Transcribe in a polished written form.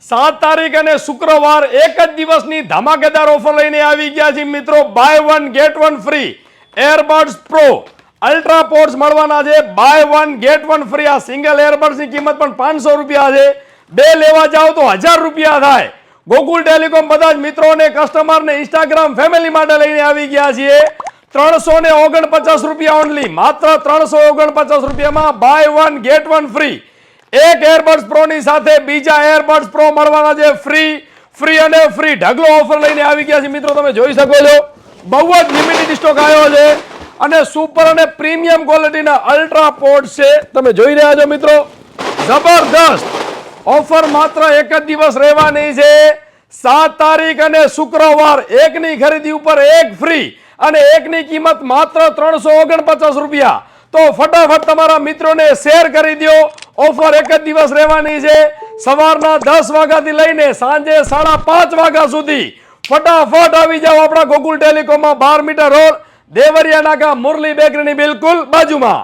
7 તારીખ અને શુક્રવાર એક જ દિવસની ધમાકેદાર ઓફર લઈને આવી ગયા છે મિત્રો. Buy 1 get 1 free earbuds pro ultra pods મળવાના છે. Buy 1 get 1 free. આ સિંગલ એરબડ્સની કિંમત પણ 500 રૂપિયા છે. બે લેવા જાઓ તો 1000 રૂપિયા થાય. ગોકુલ ટેલિકોમ બધા જ મિત્રોને કસ્ટમરને ઇન્સ્ટાગ્રામ ફેમિલી માટે લઈને આવી ગયા છીએ. 349 રૂપિયા ઓનલી. માત્ર 349 રૂપિયામાં બાય 1 ગેટ 1 ફ્રી. એક એરબડ્સ પ્રો ની સાથે બીજા એરબડ્સ પ્રો મળવાના છે ફ્રી અને ફ્રી. ઢગલો ઓફર લઈને આવી ગયા છે મિત્રો. તમે જોઈ શકો છો બહુ જ લિમિટેડ સ્ટોક આવ્યો છે અને સુપર અને પ્રીમિયમ ક્વોલિટીના અલ્ટ્રા પોડ્સ છે. તમે જોઈ રહ્યા છો મિત્રો, જબરદસ્ત ઓફર માત્ર એક જ દિવસ રહેવાની છે. 7 તારીખ અને શુક્રવાર એકની ખરીદી ઉપર એક ફ્રી અને એકની કિંમત માત્ર 349 રૂપિયા. તો ફટાફટ તમારા મિત્રોને શેર કરી દો. ઓફર એક જ દિવસ રહેવાની છે. સવારના 10 વાગ્યાથી લઈને સાંજે 5:30 વાગ્યા સુધી. ફટાફટ આવી જાઓ આપણા ગોકુલ ટેલિકોમમાં, 12 મીટર રોડ, દેવરિયા નાકા, મુરલી બેકરીની બિલકુલ બાજુમાં.